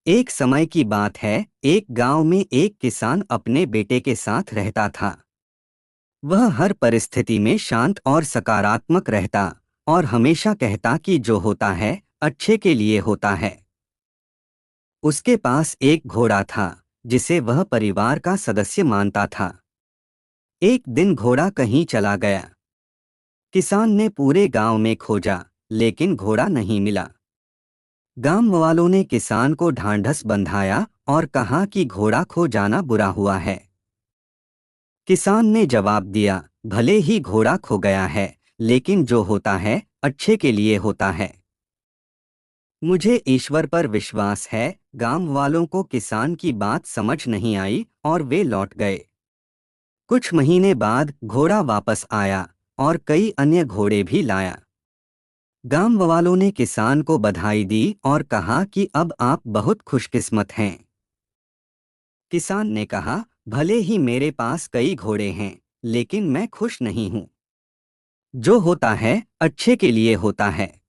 एक समय की बात है, एक गांव में एक किसान अपने बेटे के साथ रहता था। वह हर परिस्थिति में शांत और सकारात्मक रहता और हमेशा कहता कि जो होता है अच्छे के लिए होता है। उसके पास एक घोड़ा था जिसे वह परिवार का सदस्य मानता था। एक दिन घोड़ा कहीं चला गया। किसान ने पूरे गांव में खोजा, लेकिन घोड़ा नहीं मिला। गांव वालों ने किसान को ढांढस बंधाया और कहा कि घोड़ा खो जाना बुरा हुआ है। किसान ने जवाब दिया, भले ही घोड़ा खो गया है, लेकिन जो होता है अच्छे के लिए होता है। मुझे ईश्वर पर विश्वास है। गांव वालों को किसान की बात समझ नहीं आई और वे लौट गए। कुछ महीने बाद घोड़ा वापस आया और कई अन्य घोड़े भी लाया। गांव वालों ने किसान को बधाई दी और कहा कि अब आप बहुत खुशकिस्मत हैं। किसान ने कहा, भले ही मेरे पास कई घोड़े हैं, लेकिन मैं खुश नहीं हूं। जो होता है अच्छे के लिए होता है।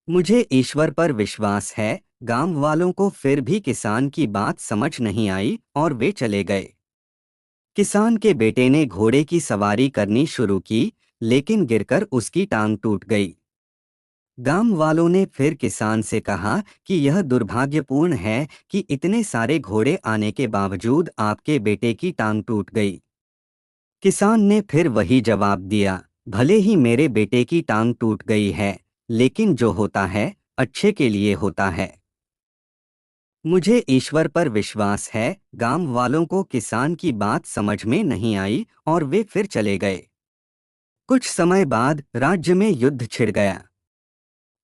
मुझे ईश्वर पर विश्वास है। गांव वालों को फिर भी किसान की बात समझ नहीं आई और वे चले गए। किसान के बेटे ने घोड़े की सवारी करनी शुरू की, लेकिन गिरकर उसकी टांग टूट गई। गांव वालों ने फिर किसान से कहा कि यह दुर्भाग्यपूर्ण है कि इतने सारे घोड़े आने के बावजूद आपके बेटे की टांग टूट गई। किसान ने फिर वही जवाब दिया, भले ही मेरे बेटे की टांग टूट गई है, लेकिन जो होता है अच्छे के लिए होता है। मुझे ईश्वर पर विश्वास है। गांव वालों को किसान की बात समझ में नहीं आई और वे फिर चले गए। कुछ समय बाद राज्य में युद्ध छिड़ गया।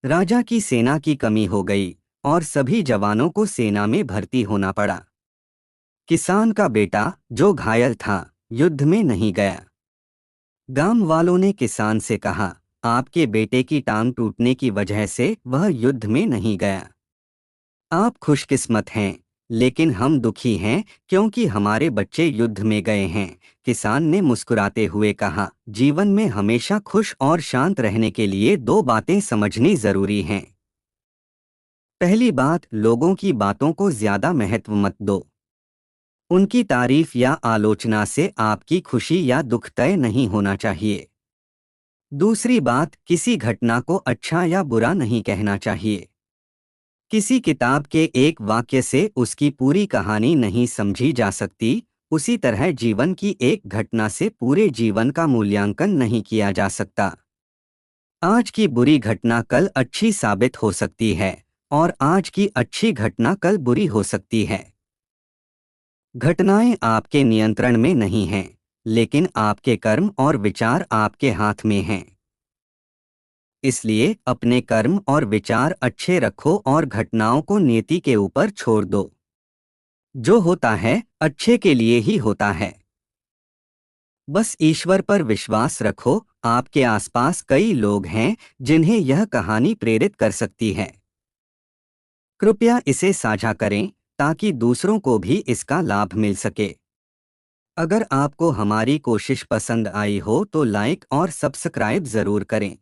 राजा की सेना की कमी हो गई और सभी जवानों को सेना में भर्ती होना पड़ा। किसान का बेटा, जो घायल था, युद्ध में नहीं गया। गांव वालों ने किसान से कहा, आपके बेटे की टांग टूटने की वजह से वह युद्ध में नहीं गया। आप खुशकिस्मत हैं, लेकिन हम दुखी हैं क्योंकि हमारे बच्चे युद्ध में गए हैं। किसान ने मुस्कुराते हुए कहा, जीवन में हमेशा खुश और शांत रहने के लिए दो बातें समझनी जरूरी हैं। पहली बात, लोगों की बातों को ज्यादा महत्व मत दो। उनकी तारीफ या आलोचना से आपकी खुशी या दुख तय नहीं होना चाहिए। दूसरी बात, किसी घटना को अच्छा या बुरा नहीं कहना चाहिए। किसी किताब के एक वाक्य से उसकी पूरी कहानी नहीं समझी जा सकती, उसी तरह जीवन की एक घटना से पूरे जीवन का मूल्यांकन नहीं किया जा सकता। आज की बुरी घटना कल अच्छी साबित हो सकती है और आज की अच्छी घटना कल बुरी हो सकती है। घटनाएं आपके नियंत्रण में नहीं हैं, लेकिन आपके कर्म और विचार आपके हाथ में हैं। इसलिए अपने कर्म और विचार अच्छे रखो और घटनाओं को नियति के ऊपर छोड़ दो। जो होता है अच्छे के लिए ही होता है। बस ईश्वर पर विश्वास रखो। आपके आसपास कई लोग हैं जिन्हें यह कहानी प्रेरित कर सकती है। कृपया इसे साझा करें ताकि दूसरों को भी इसका लाभ मिल सके। अगर आपको हमारी कोशिश पसंद आई हो तो लाइक और सब्सक्राइब जरूर करें।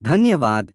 धन्यवाद।